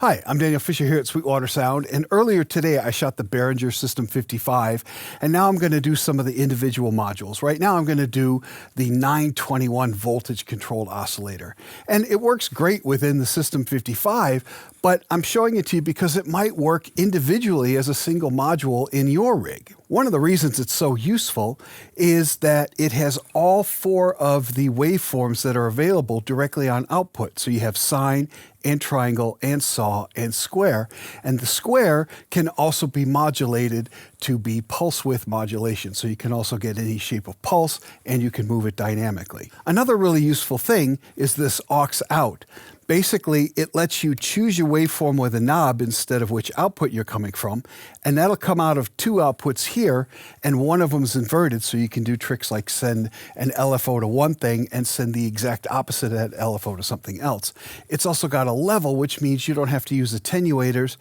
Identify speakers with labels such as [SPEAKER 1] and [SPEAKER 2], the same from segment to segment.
[SPEAKER 1] Hi, I'm Daniel Fisher here at Sweetwater Sound, and earlier today I shot the Behringer System 55, and now I'm going to do some of the individual modules. Right now I'm going to do the 921 voltage controlled oscillator, and it works great within the System 55, but I'm showing it to you because it might work individually as a single module in your rig. One of the reasons it's so useful is that it has all four of the waveforms that are available directly on output. So you have sine and triangle and saw and square. And the square can also be modulated to be pulse width modulation. So you can also get any shape of pulse and you can move it dynamically. Another really useful thing is this aux out. Basically, it lets you choose your waveform with a knob instead of which output you're coming from, and that'll come out of two outputs here, and one of them is inverted, so you can do tricks like send an LFO to one thing and send the exact opposite of that LFO to something else. It's also got a level, which means you don't have to use attenuators,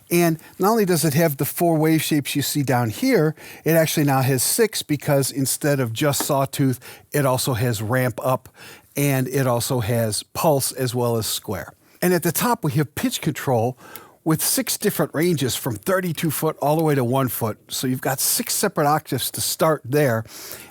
[SPEAKER 1] and not only does it have the four wave shapes you see down here, it actually now has six because instead of just sawtooth, it also has ramp up, and it also has pulse as well as square. And at the top we have pitch control with 6 different ranges from 32 foot all the way to 1 foot. So you've got 6 separate octaves to start there.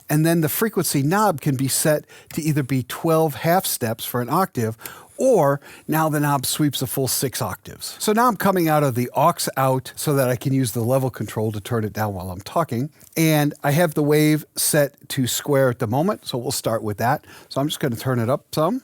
[SPEAKER 1] And then the frequency knob can be set to either be 12 half steps for an octave, or now the knob sweeps a full 6 octaves. So now I'm coming out of the aux out so that I can use the level control to turn it down while I'm talking. And I have the wave set to square at the moment, so we'll start with that. So I'm just going to turn it up some.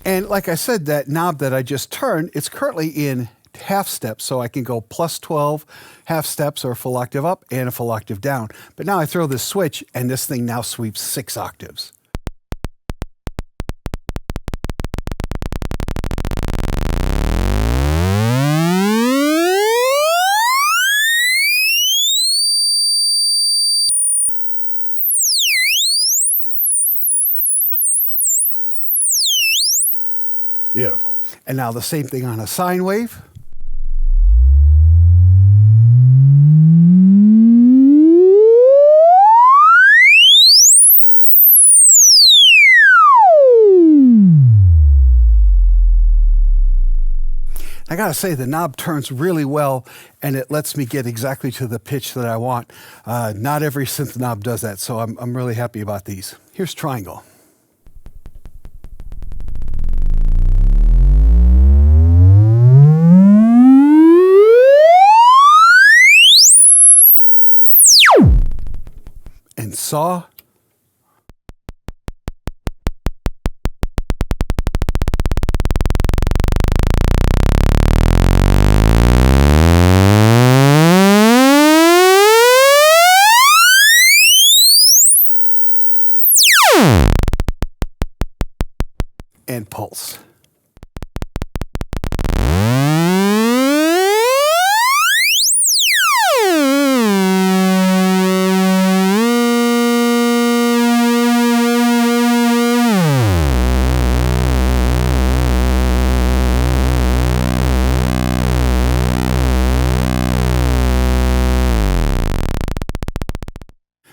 [SPEAKER 1] And like I said, that knob that I just turned, it's currently in half steps, so I can go plus 12 half steps or a full octave up and a full octave down. But now I throw this switch and this thing now sweeps 6 octaves. Beautiful. And now the same thing on a sine wave. I gotta say, the knob turns really well and it lets me get exactly to the pitch that I want. Not every synth knob does that, so I'm really happy about these. Here's triangle. And saw. And pulse.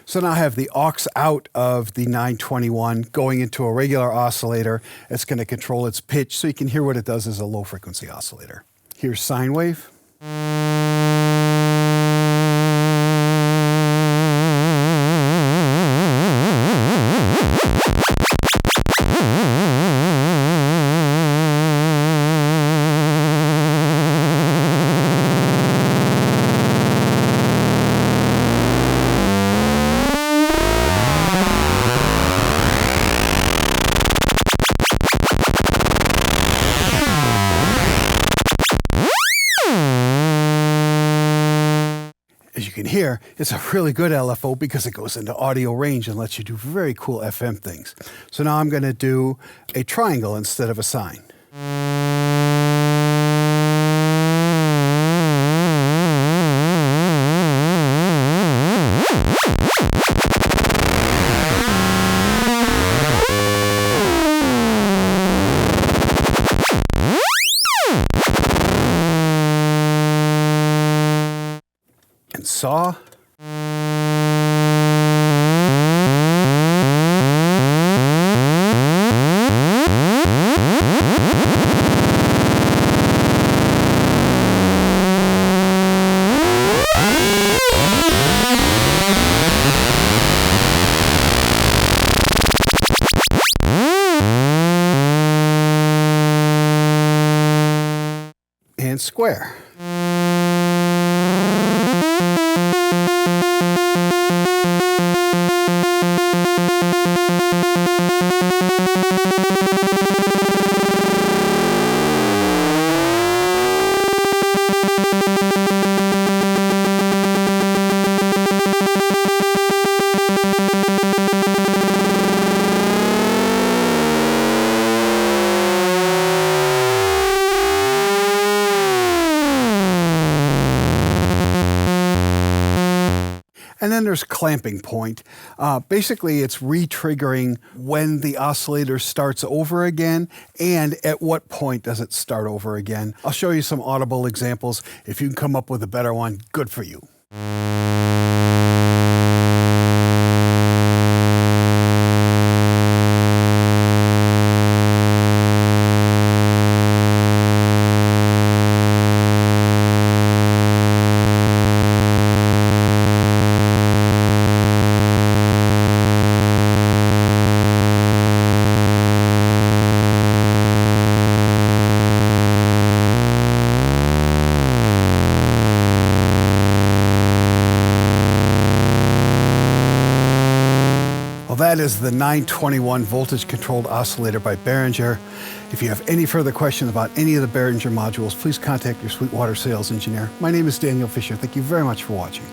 [SPEAKER 1] So now I have the aux out of the 921 going into a regular oscillator. It's going to control its pitch so you can hear what it does as a low frequency oscillator. Here's sine wave. As you can hear, it's a really good LFO because it goes into audio range and lets you do very cool FM things. So now I'm going to do a triangle instead of a sine. saw. And square. And then there's clamping point. Basically, it's re-triggering when the oscillator starts over again and at what point does it start over again. I'll show you some audible examples. If you can come up with a better one, good for you. That is the 921 voltage controlled oscillator by Behringer. If you have any further questions about any of the Behringer modules, please contact your Sweetwater sales engineer. My name is Daniel Fisher. Thank you very much for watching.